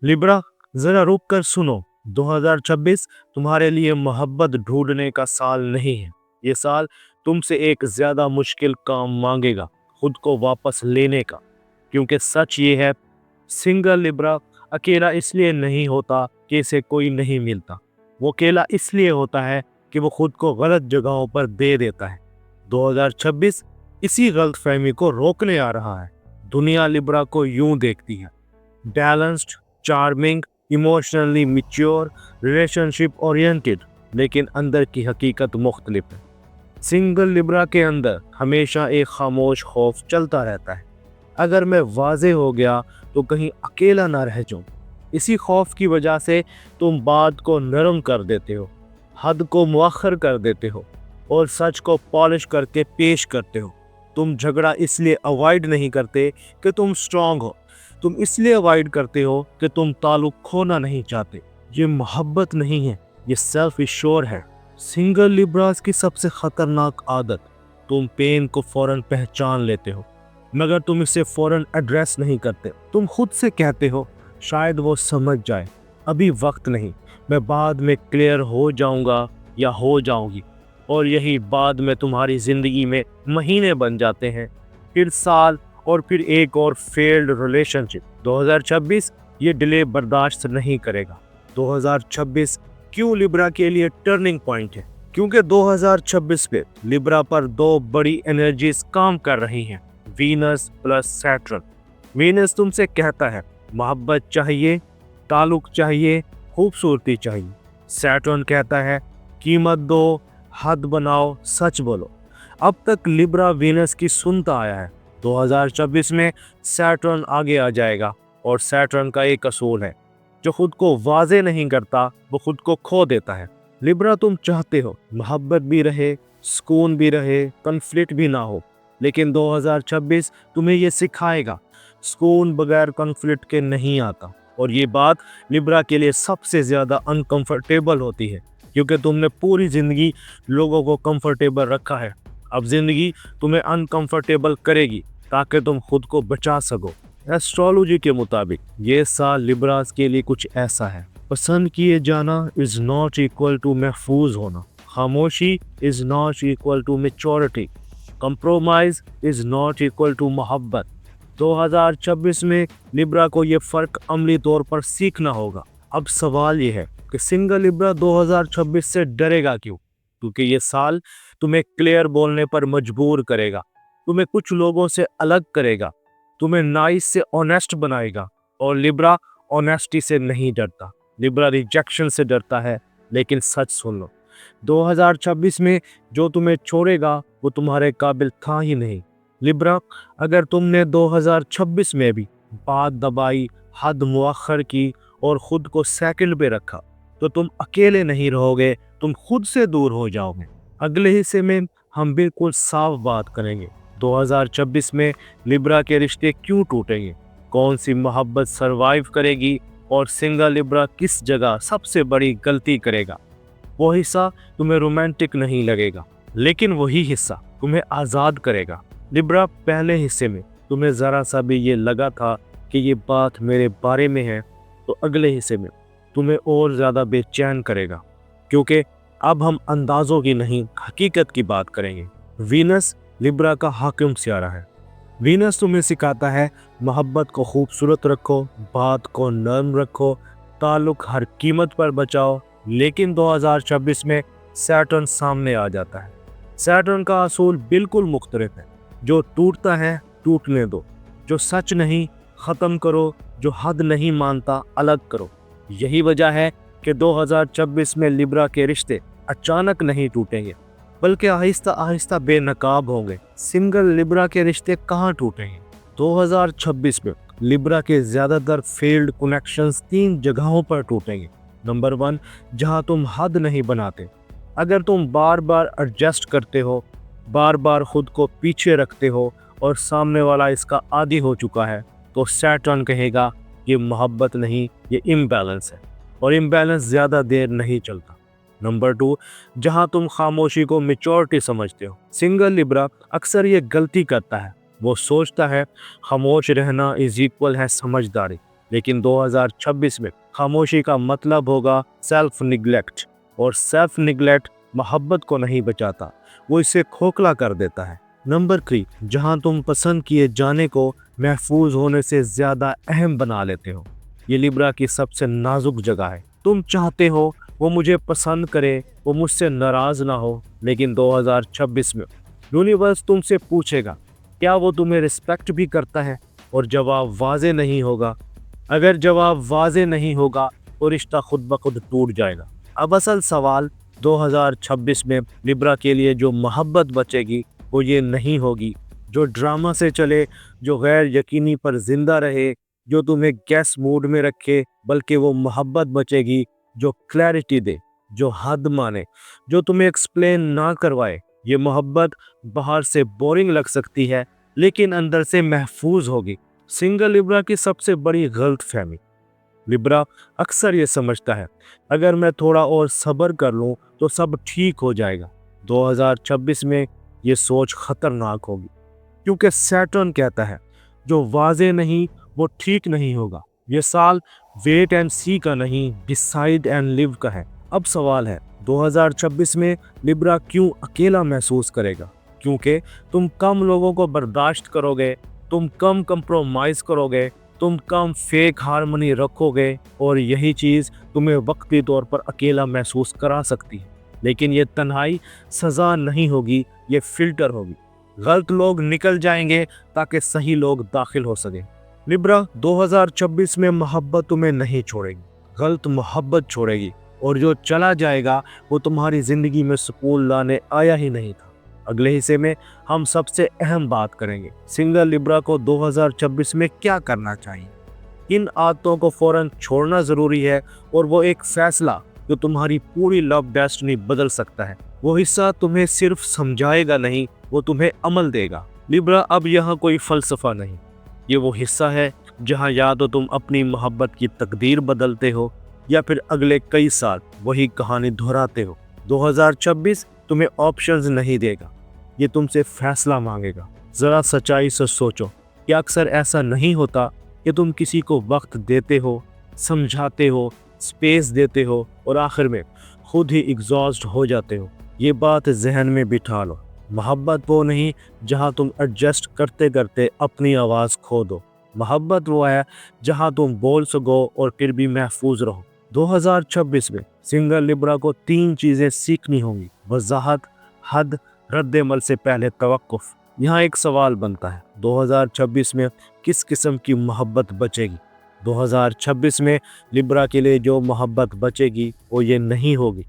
Libra, जरा रुक कर सुनो। 2026 तुम्हारे लिए मोहब्बत ढूंढने का साल नहीं है। ये साल तुमसे एक ज्यादा मुश्किल काम मांगेगा, खुद को वापस लेने का। क्योंकि सच ये है, सिंगल लिब्रा अकेला इसलिए नहीं होता कि इसे कोई नहीं मिलता। वो अकेला इसलिए होता है कि वो खुद को गलत जगहों पर दे देता है। 2026 इसी गलतफहमी को रोकने आ रहा है। दुनिया लिब्रा को यूं देखती है: balanced, charming, emotionally mature, relationship oriented, लेकिन अंदर की हकीकत मुख्तलिफ है। सिंगल लिब्रा के अंदर हमेशा एक खामोश खौफ चलता रहता है, अगर मैं वाजे हो गया तो कहीं अकेला ना रह जाऊं। इसी खौफ की वजह से तुम बात को नरम कर देते हो, हद को मुअख्खर कर देते हो और सच को पॉलिश करके पेश करते हो। तुम झगड़ा इसलिए अवॉइड नहीं करते कि तुम स्ट्रांग हो, तुम इसलिए अवॉइड करते हो कि तुम ताल्लुक खोना नहीं चाहते। ये मोहब्बत नहीं है, ये सेल्फ इश्योर है। सिंगल लिब्रास की सबसे खतरनाक आदत, तुम पेन को फौरन पहचान लेते हो मगर तुम इसे फौरन एड्रेस नहीं करते। तुम खुद से कहते हो शायद वो समझ जाए, अभी वक्त नहीं, मैं बाद में क्लियर हो जाऊंगा या हो जाऊंगी। और यही बाद में तुम्हारी जिंदगी में महीने बन जाते हैं, फिर साल, और फिर एक और फेल्ड रिलेशनशिप। 2026 ये डिले बर्दाश्त नहीं करेगा। 2026 क्यों लिब्रा के लिए टर्निंग पॉइंट है? क्योंकि 2026 पे लिब्रा पर दो बड़ी एनर्जीज काम कर रही हैं, वीनस प्लस सैटर्न। वीनस तुमसे कहता है मोहब्बत चाहिए, ताल्लुक चाहिए, खूबसूरती चाहिए। सैटर्न कहता है कीमत दो, हद बनाओ, सच बोलो। अब तक लिब्रा वीनस की सुनता आया है। 2026 में सैटर्न आगे आ जाएगा और सैटर्न का एक असूल है, जो खुद को वाजे नहीं करता वो खुद को खो देता है। लिब्रा, तुम चाहते हो मोहब्बत भी रहे, सुकून भी रहे, कन्फ्लिक्ट भी ना हो, लेकिन 2026 तुम्हें ये सिखाएगा सुकून बगैर कन्फ्लिक्ट के नहीं आता। और ये बात लिब्रा के लिए सबसे ज़्यादा अनकंफर्टेबल होती है, क्योंकि तुमने पूरी ज़िंदगी लोगों को कंफर्टेबल रखा है। अब ज़िंदगी तुम्हें अनकंफर्टेबल करेगी ताकि तुम खुद को बचा सको। एस्ट्रोलॉजी के मुताबिक ये साल लिब्रास के लिए कुछ ऐसा है: पसंद किए जाना इज़ नॉट इक्वल टू महफूज होना, खामोशी is not equal to maturity, compromise is not equal to मोहब्बत। 2026 में लिब्रा को ये फ़र्क अमली तौर पर सीखना होगा। अब सवाल ये है कि सिंगल लिब्रा 2026 से डरेगा क्यों? क्योंकि ये साल तुम्हें क्लियर बोलने पर मजबूर करेगा, तुम्हें कुछ लोगों से अलग करेगा, तुम्हें नाइस से ऑनेस्ट बनाएगा। और लिब्रा ऑनेस्टी से नहीं डरता, लिब्रा रिजेक्शन से डरता है। लेकिन सच सुन लो, 2026 में जो तुम्हें छोड़ेगा वो तुम्हारे काबिल था ही नहीं। लिब्रा, अगर तुमने 2026 में भी बात दबाई, हद मुअख्खर की और खुद को सेकंड पे रखा, तो तुम अकेले नहीं रहोगे, तुम खुद से दूर हो जाओगे। अगले हिस्से में हम बिल्कुल साफ बात करेंगे 2026 में लिब्रा के रिश्ते क्यों टूटेंगे, कौन सी मोहब्बत सरवाइव करेगी और सिंगल लिब्रा किस जगह सबसे बड़ी गलती करेगा। वो हिस्सा तुम्हें रोमांटिक नहीं लगेगा, लेकिन वही हिस्सा तुम्हें आज़ाद करेगा। लिब्रा, पहले हिस्से में तुम्हें ज़रा सा भी ये लगा था कि ये बात मेरे बारे में है, तो अगले हिस्से में तुम्हें और ज़्यादा बेचैन करेगा, क्योंकि अब हम अंदाज़ों की नहीं हकीकत की बात करेंगे। वीनस लिब्रा का हाकिम सियारा है। वीनस तुम्हें सिखाता है मोहब्बत को खूबसूरत रखो, बात को नर्म रखो, ताल्लुक हर कीमत पर बचाओ। लेकिन 2026 में सैटर्न सामने आ जाता है। सैटर्न का असूल बिल्कुल मुख्तलिफ है: जो टूटता है टूटने दो, जो सच नहीं ख़त्म करो, जो हद नहीं मानता अलग करो। यही वजह है कि 2026 में लिब्रा के रिश्ते अचानक नहीं टूटेंगे, बल्कि आहिस्ता आहिस्ता बेनकाब होंगे। सिंगल लिब्रा के रिश्ते कहाँ टूटेंगे? 2026 में लिब्रा के ज़्यादातर फेल्ड कनेक्शंस 3 जगहों पर टूटेंगे। नंबर 1, जहाँ तुम हद नहीं बनाते। अगर तुम बार बार एडजस्ट करते हो, बार बार खुद को पीछे रखते हो और सामने वाला इसका आदी हो चुका है, तो सैटर्न कहेगा ये मोहब्बत नहीं, ये इम्बैलेंस है, और इम्बैलेंस ज़्यादा देर नहीं चलता। नंबर 2, जहां तुम खामोशी को मैच्योरिटी समझते हो। सिंगल लिब्रा अक्सर ये गलती करता है, वो सोचता है खामोश रहना इज इक्वल है समझदारी, लेकिन 2026 में खामोशी का मतलब होगा सेल्फ निगलेक्ट, और सेल्फ निगलेक्ट मोहब्बत को नहीं बचाता, वो इसे खोखला कर देता है। नंबर 3, जहां तुम पसंद किए जाने को महफूज होने से ज्यादा अहम बना लेते हो। ये लिब्रा की सबसे नाजुक जगह है। तुम चाहते हो वो मुझे पसंद करे, वो मुझसे नाराज ना हो, लेकिन 2026 में यूनिवर्स तुमसे पूछेगा क्या वो तुम्हें रिस्पेक्ट भी करता है, और जवाब वाजे नहीं होगा। अगर जवाब वाजे नहीं होगा तो रिश्ता खुद ब खुद टूट जाएगा। अब असल सवाल 2026 में लिब्रा के लिए जो मोहब्बत बचेगी वो ये नहीं होगी जो ड्रामा से चले, जो गैर यकीनी पर जिंदा रहे, जो तुम्हें गैस मूड में रखे, बल्कि वो मोहब्बत बचेगी जो क्लैरिटी दे, जो हद माने, जो तुम्हें एक्सप्लेन ना करवाए। ये मोहब्बत बाहर से बोरिंग लग सकती है लेकिन अंदर से महफूज होगी। सिंगल लिब्रा की सबसे बड़ी गलत फहमी, लिब्रा अक्सर ये समझता है अगर मैं थोड़ा और सब्र कर लूं तो सब ठीक हो जाएगा। 2026 में ये सोच खतरनाक होगी क्योंकि सैटर्न कहता है जो वाजे नहीं वो ठीक नहीं होगा। ये साल वेट एंड सी का नहीं, डिसाइड एंड लिव का है। अब सवाल है 2026 में लिब्रा क्यों अकेला महसूस करेगा? क्योंकि तुम कम लोगों को बर्दाश्त करोगे, तुम कम कंप्रोमाइज करोगे, तुम कम फेक हार्मनी रखोगे, और यही चीज़ तुम्हें वक्ती तौर पर अकेला महसूस करा सकती है। लेकिन ये तन्हाई सज़ा नहीं होगी, ये फिल्टर होगी। गलत लोग निकल जाएंगे ताकि सही लोग दाखिल हो सके। लिब्रा 2026 में मोहब्बत तुम्हें नहीं छोड़ेगी, गलत मोहब्बत छोड़ेगी, और जो चला जाएगा वो तुम्हारी ज़िंदगी में सुकून लाने आया ही नहीं था। अगले हिस्से में हम सबसे अहम बात करेंगे सिंगल लिब्रा को 2026 में क्या करना चाहिए, किन आदतों को फौरन छोड़ना ज़रूरी है, और वो एक फैसला जो तुम्हारी पूरी लव डेस्टिनी बदल सकता है। वो हिस्सा तुम्हें सिर्फ समझाएगा नहीं, वो तुम्हें अमल देगा। लिब्रा अब यहाँ कोई फ़लसफ़ा नहीं, ये वो हिस्सा है जहाँ या तो तुम अपनी मोहब्बत की तकदीर बदलते हो या फिर अगले कई साल वही कहानी दोहराते हो। 2026 तुम्हें ऑप्शंस नहीं देगा, ये तुमसे फैसला मांगेगा। ज़रा सच्चाई से सोचो कि अक्सर ऐसा नहीं होता कि तुम किसी को वक्त देते हो, समझाते हो, स्पेस देते हो, और आखिर में खुद ही एग्जॉस्ट हो जाते हो। ये बात जहन में बिठा लो, मोहब्बत वो नहीं जहां तुम एडजस्ट करते करते अपनी आवाज़ खो दो। मोहब्बत वो है जहां तुम बोल सको और फिर भी महफूज रहो। 2026 में सिंगल लिब्रा को 3 चीज़ें सीखनी होंगी: वजाहत, हद, रद्द-ए-अमल से पहले तवक्कुफ। यहाँ एक सवाल बनता है 2026 में किस किस्म की मोहब्बत बचेगी? 2026 में लिब्रा के लिए जो मोहब्बत बचेगी वो ये नहीं होगी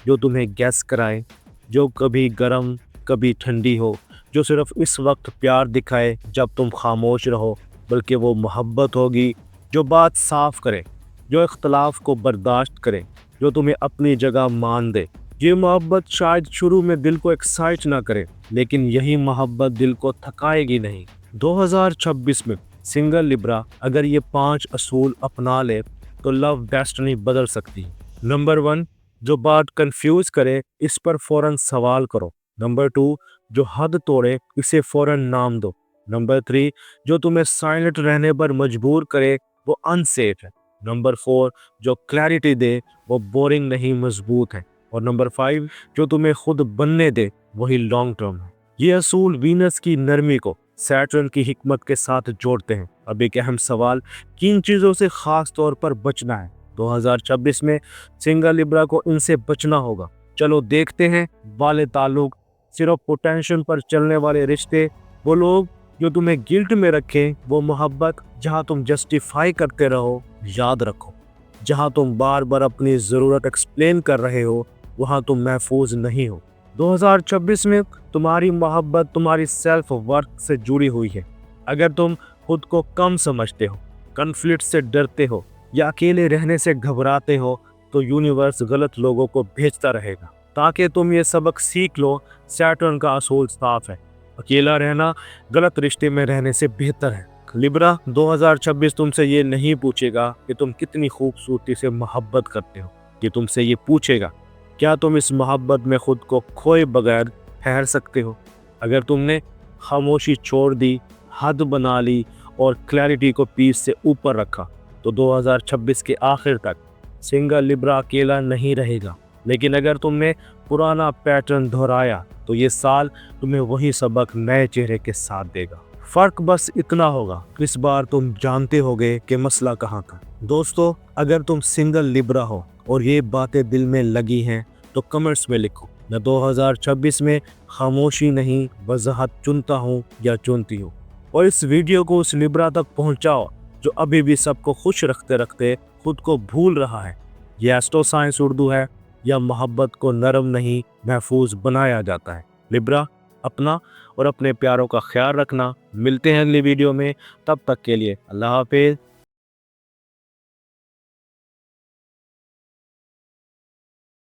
जो तुम्हें गैस कराए, जो कभी गर्म कभी ठंडी हो, जो सिर्फ इस वक्त प्यार दिखाए जब तुम खामोश रहो, बल्कि वो मोहब्बत होगी जो बात साफ करे, जो इख्तलाफ को बर्दाश्त करे, जो तुम्हें अपनी जगह मान दे। ये मोहब्बत शायद शुरू में दिल को एक्साइट ना करे, लेकिन यही मोहब्बत दिल को थकाएगी नहीं। 2026 में सिंगल लिब्रा अगर ये 5 असूल अपना ले तो लव डेस्टिनी बदल सकती है। नंबर 1, जो बात कंफ्यूज करे इस पर फौरन सवाल करो। नंबर 2, जो हद तोड़े इसे फौरन नाम दो। नंबर 3, जो तुम्हें साइलेंट रहने पर मजबूर करे वो अनसेफ है। नंबर 4, जो क्लैरिटी दे वो बोरिंग नहीं मजबूत है। और नंबर 5, जो तुम्हें खुद बनने दे वही लॉन्ग टर्म है। ये असूल वीनस की नरमी को सैटर्न की हिकमत के साथ जोड़ते हैं। अब एक अहम सवाल, किन चीज़ों से ख़ास तौर पर बचना है? 2026 में सिंगल लिब्रा को इनसे बचना होगा। चलो देखते हैं वाले ताल्लुक, सिर्फ पोटेंशियल पर चलने वाले रिश्ते, वो लोग जो तुम्हें गिल्ट में रखें, वो मोहब्बत जहां तुम जस्टिफाई करते रहो। याद रखो, जहां तुम बार बार अपनी ज़रूरत एक्सप्लेन कर रहे हो वहां तुम महफूज नहीं हो। 2026 में तुम्हारी मोहब्बत तुम्हारी सेल्फ वर्थ से जुड़ी हुई है। अगर तुम खुद को कम समझते हो, कन्फ्लिक्ट से डरते हो या अकेले रहने से घबराते हो तो यूनिवर्स गलत लोगों को भेजता रहेगा ताकि तुम ये सबक सीख लो। सैटर्न का असूल साफ है, अकेला रहना गलत रिश्ते में रहने से बेहतर है। लिब्रा 2026 तुमसे ये नहीं पूछेगा कि तुम कितनी खूबसूरती से मोहब्बत करते हो, ये तुमसे ये पूछेगा क्या तुम इस मोहब्बत में खुद को खोए बगैर ठहर सकते हो। अगर तुमने खामोशी छोड़ दी, हद बना ली और क्लैरिटी को पीस से ऊपर रखा तो 2026 के आखिर तक सिंगल लिब्रा अकेला नहीं रहेगा। लेकिन अगर तुमने पुराना पैटर्न दोहराया तो ये साल तुम्हें वही सबक नए चेहरे के साथ देगा। फर्क बस इतना होगा, इस बार तुम जानते होगे कि मसला कहाँ का। दोस्तों, अगर तुम सिंगल लिब्रा हो और ये बातें दिल में लगी हैं तो कमेंट्स में लिखो, मैं 2026 में खामोशी नहीं वजाहत चुनता हूँ या चुनती हूँ। और इस वीडियो को उस लिब्रा तक पहुँचाओ जो अभी भी सबको खुश रखते रखते खुद को भूल रहा है। ये एस्ट्रो साइंस उर्दू है, या मोहब्बत को नरम नहीं महफूज बनाया जाता है। लिब्रा, अपना और अपने प्यारों का ख्याल रखना। मिलते हैं अगली वीडियो में, तब तक के लिए अल्लाह हाफिज।